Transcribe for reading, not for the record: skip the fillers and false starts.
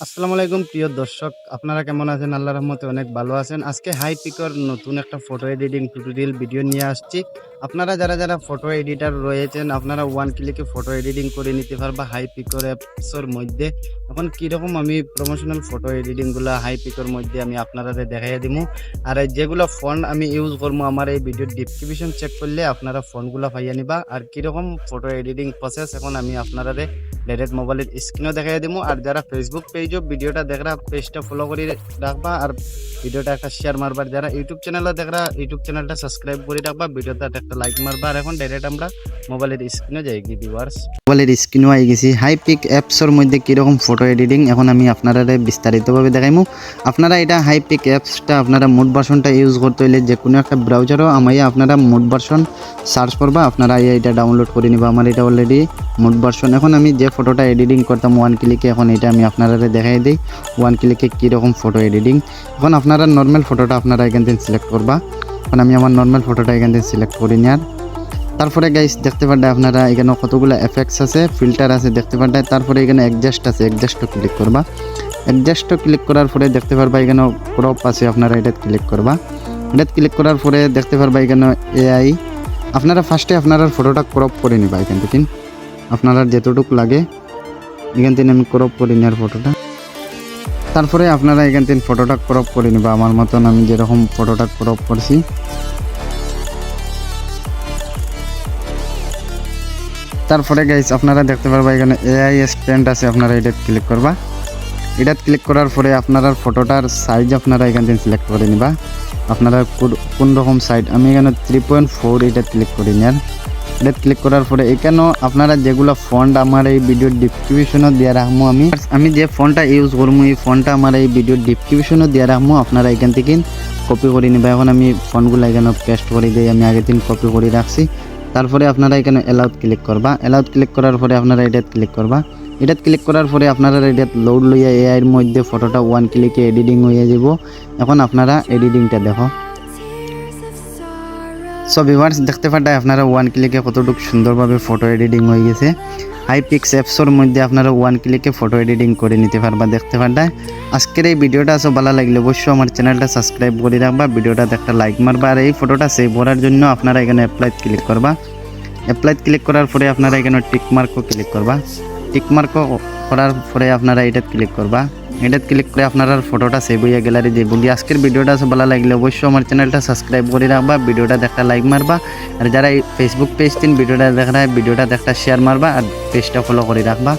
আসসালামু আলাইকুম প্রিয় দর্শক, আপনারা কেমন আছেন? আল্লাহর রহমতে অনেক ভালো আছেন। আজকে হাইপিকর নতুন একটা ফটো এডিটিং টিউটোরিয়াল ভিডিও নিয়ে আসছি। আপনারা যারা ফটো এডিটর রয়েছেন, আপনারা ওয়ান ক্লিকে ফটো এডিটিং করে নিতে পারবা হাইপিকর অ্যাপসের মধ্যে। এখন কীরকম আমি প্রমোশনাল ফটো এডিটিংগুলো হাইপিকর মধ্যে আমি আপনারা দেখাইয়া দিমু। আর এই যেগুলো ফন্ট আমি ইউজ করবো আমার এই ভিডিওর ডিসক্রিপশন চেক করলে আপনারা ফন্টগুলো পাইয়া নিবা। আর কীরকম ফটো এডিটিং প্রসেস এখন আমি আপনারা ডাইরেক্ট মোবাইলের স্ক্রিনও দেখাই দিব। আর যারা ফেসবুক পেজও ভিডিওটা দেখরা পেজটা ফলো করে রাখবা, আর ভিডিওটা একটা শেয়ার মারবা। যারা ইউটিউব চ্যানেলে দেখরা ইউটিউব চ্যানেলটা সাবস্ক্রাইব করে রাখবা, ভিডিওটা একটা লাইক মারবা। আর এখন ডাইরেক্ট আমরা মোবাইলের স্ক্রিনে যাই কি ভিউয়ার্স, মোবাইলের স্ক্রিনও আই গেছি। হাইপিক অ্যাপসের মধ্যে কীরকম ফটো এডিটিং এখন আমি আপনারা বিস্তারিতভাবে দেখাইমু। আপনারা এটা হাইপিক অ্যাপসটা আপনারা মোড ভার্সনটা ইউজ করতে হলে যে কোনো একটা ব্রাউজারও আমাইয়া আপনারা মোড ভার্সন সার্চ করবা, আপনারা এটা ডাউনলোড করে নিবা। আমার এটা অলরেডি মোড ভার্সন। এখন আমি যে ফটোটা এডিটিং করতাম ওয়ান ক্লিকে, এখন এটা আমি আপনারা দেখাই দিই ওয়ান ক্লিকে কীরকম ফটো এডিটিং। এখন আপনারা নর্মাল ফটোটা আপনারা এখান থেকে সিলেক্ট করবা। এখন আমি আমার নর্মাল ফটোটা এখান থেকে সিলেক্ট করি নিয়ার। তারপরে গাইস দেখতে পারবেন আপনারা এখানে কতগুলো এফেক্টস আছে, ফিল্টার আছে দেখতে পারবেন। তারপরে এখানে অ্যাডজাস্ট আছে, অ্যাডজাস্টও ক্লিক করবা। অ্যাডজাস্টও ক্লিক করার পরে দেখতে পারবা এখানে ক্রপ আছে, আপনারা এটা ক্লিক করবা। এটা ক্লিক করার পরে দেখতে পারবা এখানে এআই। আপনারা ফার্স্টে আপনারা ফটোটা ক্রপ করে নিবা এখান থেকে, আপনারা যতটুকু লাগে এখান থেকে আমি ক্রপ করে নেওয়ার ফটোটা। তারপরে আপনারা এখান থেকে ফটোটা ক্রপ করে নিবা আমার মতন, আমি যেরকম ফটোটা ক্রপ করছি। তারপরে গাইস আপনারা দেখতে পারবা এখানে এআই স্ট্যান্ড আছে, আপনারা এটা ক্লিক করবা। এটা ক্লিক করার পরে আপনারা ফটোটার সাইজ আপনারা এখান থেকে সিলেক্ট করে নিবা। আপনারা কোন রকম সাইজ, আমি এখানে 3.4 এটা ক্লিক করে নেন। এটা ক্লিক করার পরে এখানেও আপনারা যেগুলো ফন্ট আমার এই ভিডিওর ডিসক্রিপশনও দিয়ে রাখবো, আমি যে ফন্টটা ইউজ করবো এই ফন্টটা আমার এই ভিডিওর ডিসক্রিপশনও দিয়ে রাখবো, আপনারা এখান থেকে কপি করে নিবা। এখন আমি ফন্টগুলো এখানে পেস্ট করে দিই, আমি আগের দিন কপি করে রাখছি। তারপরে আপনারা এখানে অ্যালাউড ক্লিক করবা। অ্যালাউড ক্লিক করার পরে আপনারা এটা ক্লিক করবা। এটা ক্লিক করার পরে আপনারা এটা লোড লইয়া এআই এর মধ্যে ফটোটা ওয়ান ক্লিকে এডিটিং হয়ে যাব। এখন আপনারা এডিটিংটা দেখো। সো ভিউয়ার্স দেখতে পারবেন আপনারা ওয়ান ক্লিকে কতটুকু সুন্দরভাবে ফটো এডিটিং হয়ে গেছে। হাইপিক্স অ্যাপসের মধ্যে আপনারা ওয়ান ক্লিকে ফটো এডিটিং করে নিতে পারবা দেখতে পারবেন। আজকের এই ভিডিওটা আসলে ভালো লাগলে অবশ্যই আমার চ্যানেলটা সাবস্ক্রাইব করে রাখবা, ভিডিওটাতে একটা লাইক মারবা। আর এই ফটোটা সেভ করার জন্য আপনারা এখানে অ্যাপ্লাই ক্লিক করবা। অ্যাপ্লাই ক্লিক করার পরে আপনারা এখানে টিক মার্কও ক্লিক করবা। টিক মার্কও করার পরে আপনারা এটা ক্লিক করবা। এটা ক্লিক করে আপনারা ফটোটা সেভ হয়ে গ্যালারি দিয়ে বলি। আজকের ভিডিওটা ভালো লাগলে অবশ্যই আমার চ্যানেলটা সাবস্ক্রাইব করে রাখবা, ভিডিওটা একটা লাইক মারবা। আর যারা ফেসবুক পেজ ভিডিওটা দেখা ভিডিওটা একটা শেয়ার মারবা, আর পেজটা ফলো করে রাখবা।